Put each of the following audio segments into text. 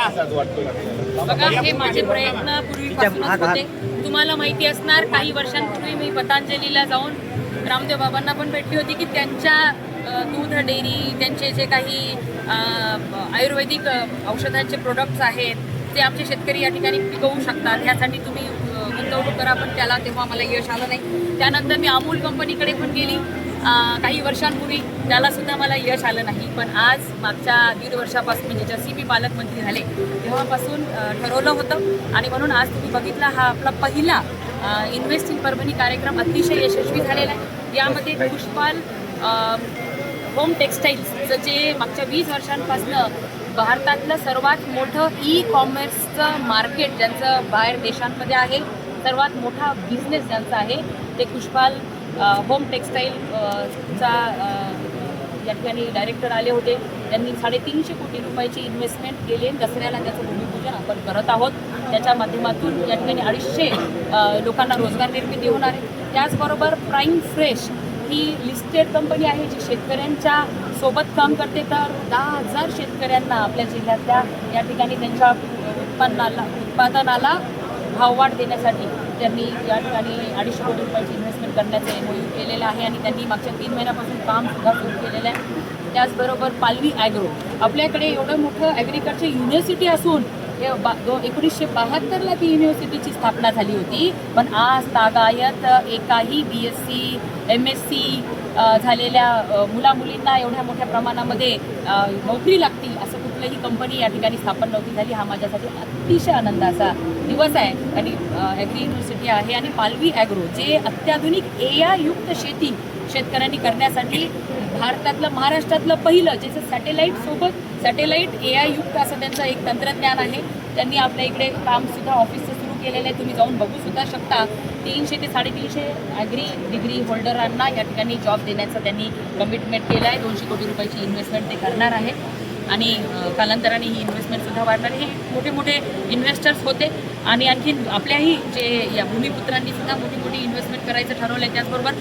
अंदाज वाटतो? बघा, हे माझे प्रयत्न पूर्वीपासूनच होते. तुम्हाला माहिती असणार, काही वर्षांपूर्वी मी पतंजलीला जाऊन रामदेव बाबांना पण भेटली होती की त्यांच्या दूध डेअरी, त्यांचे जे काही आयुर्वेदिक औषधांचे प्रोडक्ट्स आहेत ते आमचे शेतकरी या ठिकाणी पिकवू शकतात, ह्यासाठी तुम्ही गुंतवणूक करा. पण त्याला तेव्हा मला यश आलं नाही. त्यानंतर मी अमूल कंपनीकडे पण गेली काही वर्षांपूर्वी, त्यालासुद्धा मला यश आलं नाही. पण आज मागच्या 1.5 वर्षापासून, म्हणजे जशी मी पालकमंत्री झाले तेव्हापासून ठरवलं होतं आणि म्हणून आज तुम्ही बघितला हा आपला पहिला इन्व्हेस्ट इन परभणी कार्यक्रम अतिशय यशस्वी झालेला आहे. यामध्ये पुष्पाल होम टेक्स्टाईल्सचं जे मागच्या 20 वर्षांपासून भारतातलं सर्वात मोठं ई-कॉमर्सचं मार्केट ज्यांचं बाहेर देशांमध्ये आहे, सर्वात मोठा बिझनेस ज्यांचा आहे, ते पुष्पाल होम टेक्स्टाईल चा या ठिकाणी डायरेक्टर आले होते. त्यांनी 350 कोटी रुपयाची इन्व्हेस्टमेंट केली. दसऱ्याला त्याचं भूमिपूजन आपण करत आहोत. त्याच्या माध्यमातून या ठिकाणी 250 लोकांना रोजगार निर्मिती होणार आहे. त्याचबरोबर प्राईम फ्रेश ही लिस्टेड कंपनी आहे जी शेतकऱ्यांच्या सोबत काम करते. तर 10,000 शेतकऱ्यांना आपल्या जिल्ह्यातल्या या ठिकाणी त्यांच्या उत्पादनाला भाववाढ देण्यासाठी त्यांनी या ठिकाणी 250 कोटी रुपयाची इन्व्हेस्टमेंट करण्याचं MOU केलेलं आहे आणि त्यांनी मागच्या 3 महिन्यापासून कामसुद्धा सुरू केलेलं आहे. त्याचबरोबर पालवी ॲग्रो, आपल्याकडे एवढं मोठं ॲग्रिकल्चर युनिव्हर्सिटी असून 1972ला ती युनिव्हर्सिटीची स्थापना झाली होती. पण आज तागायत एकाही BSc MSc झालेल्या मुलामुलींना एवढ्या मोठ्या प्रमाणामध्ये नोकरी लागतील असं कुठलीही कंपनी या ठिकाणी स्थापन नव्हती झाली. हा माझ्यासाठी अतिशय आनंदाचा दिवस आहे. आणि ॲग्री युनिव्हर्सिटी आहे आणि पालवी ॲग्रो जे अत्याधुनिक AI युक्त शेती शेतकऱ्यांनी करण्यासाठी भारतातलं, महाराष्ट्रातलं पहिलं, ज्याचं सॅटेलाईट AI युक्त असं त्यांचं एक तंत्रज्ञान आहे. त्यांनी आपल्या इकडे कामसुद्धा ऑफिसचं सुरू केलेलं आहे. तुम्ही जाऊन बघू सुद्धा शकता. 300 ते 350 ॲग्री डिग्री होल्डरांना या ठिकाणी जॉब देण्याचं त्यांनी कमिटमेंट केलं आहे. 200 कोटी रुपयाची इन्व्हेस्टमेंट ते करणार आहे आणि कालांतराने ही इन्व्हेस्टमेंटसुद्धा वाढणार. हे मोठे मोठे इन्व्हेस्टर्स होते आणि आणखीन आपल्याही जे या भूमिपुत्रांनी सुद्धा मोठी मोठी इन्व्हेस्टमेंट करायचं ठरवलं आहे. त्याचबरोबर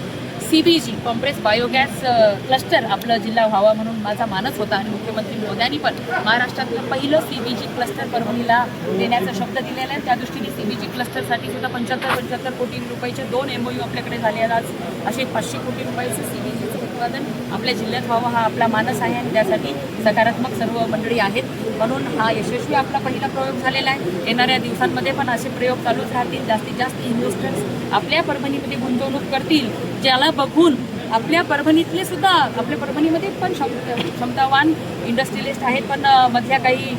CBG कॉम्प्रेस बायोगॅस क्लस्टर आपलं जिल्हा व्हावा म्हणून माझा मानस होता आणि मुख्यमंत्री मोदयांनी पण महाराष्ट्रातलं पहिलं CBG क्लस्टर परभणीला देण्याचा शब्द दिलेला आहे. त्या दृष्टीने CBG क्लस्टरसाठी सुद्धा 75 कोटी रुपयाचे 2 MOU आपल्याकडे झाले आहेत. आज असे 500 कोटी रुपयाचं CBGचं उत्पादन आपल्या जिल्ह्यात व्हावं हा आपला मानस आहे आणि त्यासाठी सकारात्मक सर्व मंडळी आहेत. म्हणून हा यशस्वी आपला पहिला प्रयोग झालेला आहे. येणाऱ्या दिवसांमध्ये पण असे प्रयोग चालूच राहतील. जास्तीत जास्त इन्व्हेस्टर्स आपल्या परभणीमध्ये गुंतवणूक करतील, ज्याला बघून आपल्या परभणीतले सुद्धा, आपल्या परभणीमध्ये पण क्षमतावान इंडस्ट्रियलिस्ट आहेत. पण मधल्या काही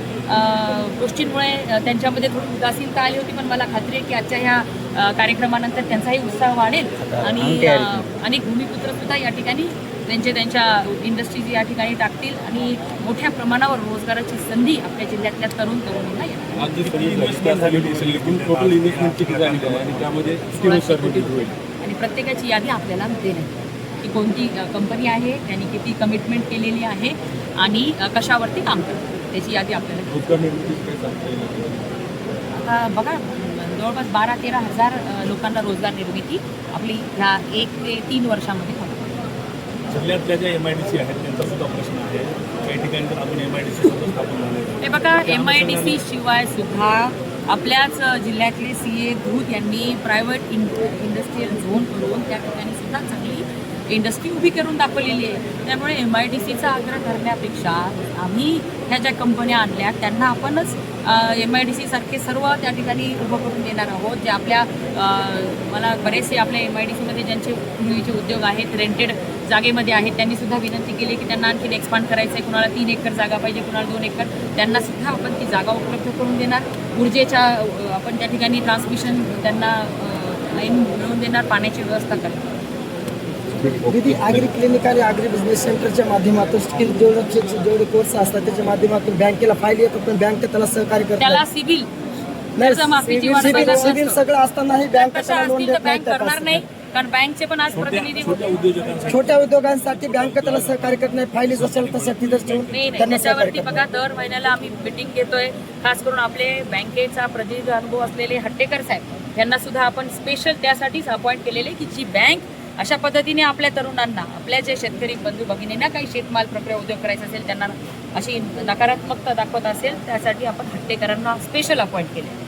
गोष्टींमुळे त्यांच्यामध्ये थोडी उदासीनता आली होती. पण मला खात्री आहे की आजच्या ह्या कार्यक्रमानंतर त्यांचाही उत्साह वाढेल आणि अनेक भूमिपुत्रसुद्धा या ठिकाणी त्यांच्या इंडस्ट्रीज या ठिकाणी टाकतील आणि मोठ्या प्रमाणावर रोजगाराची संधी आपल्या जिल्ह्यातल्या तरुणींना येईल. आणि प्रत्येकाची यादी आपल्याला देण्यात की कोणती कंपनी आहे, त्यांनी किती कमिटमेंट केलेली आहे आणि कशावरती काम करतात त्याची यादी आपल्याला. आता बघा, जवळपास 12-13 हजार लोकांना रोजगार निर्मिती आपली ह्या 1 ते 3 वर्षामध्ये होणार. जिल्ह्यातल्या ज्या MIDC आहेत त्यांचा सुद्धा प्रश्न आहे. काही ठिकाणी तर आपण MIDC स्थापन झाले. हे बघा, MIDC शिवाय सुद्धा आपल्याच जिल्ह्यातले CA धूत यांनी प्रायव्हेट इंडस्ट्रीयल झोन करून त्या ठिकाणी सुद्धा चांगली इंडस्ट्री उभी करून दाखवलेली आहे. त्यामुळे MIDCचा आग्रह करण्यापेक्षा आम्ही ह्या ज्या कंपन्या आणल्या त्यांना आपणच MIDC सारखे सर्व त्या ठिकाणी उभं करून देणार आहोत. जे आपल्या मला बरेचसे आपल्या MIDCमध्ये ज्यांचे पूर्वीचे उद्योग आहेत, रेंटेड जागेमध्ये आहेत, त्यांनी सुद्धा विनंती केली की त्यांना आणखीन एक्सपांड करायचं आहे. कुणाला 3 एकर जागा पाहिजे, कुणाला 2 एकर, त्यांना सुद्धा आपण ती जागा उपलब्ध करून देणार. ऊर्जेच्या आपण त्या ठिकाणी ट्रान्समिशन त्यांना लाईन मिळवून देणार, पाण्याची व्यवस्था करणार. दीदी, ॲग्री क्लिनिक आणि ॲग्री बिझनेस सेंटरच्या माध्यमातून स्किल डेव्हलपचे जेवढे कोर्स असतात त्याच्या माध्यमातून बँकेला फाईल येतो, पण बँक त्याला सहकार्य करते. त्याला सिव्हिल सिव्हिल सगळं असतानाही बँक करणार नाही. कारण बँकचे पण आज प्रतिनिधी छोट्या उद्योगांसाठी बँक त्याला सहकार्य करत नाही. फाईली असेल तसं तिथंच ठेवून त्याच्यावरती बघा, दर महिन्याला आम्ही मिटिंग घेतोय. खास करून आपले बँकेचा प्रदीर्घ अनुभव असलेले हट्टेकर साहेब यांना सुद्धा आपण स्पेशल त्यासाठीच अपॉइंट केलेले की जी बँक अशा पद्धतीने आपल्या तरुणांना, आपल्या जे शेतकरी बंधू भगिनींना काही शेतमाल प्रक्रिया उद्योग करायचा असेल, त्यांना अशी नकारात्मकता दाखवत असेल, त्यासाठी आपण हट्टेकरांना स्पेशल अपॉइंट केले.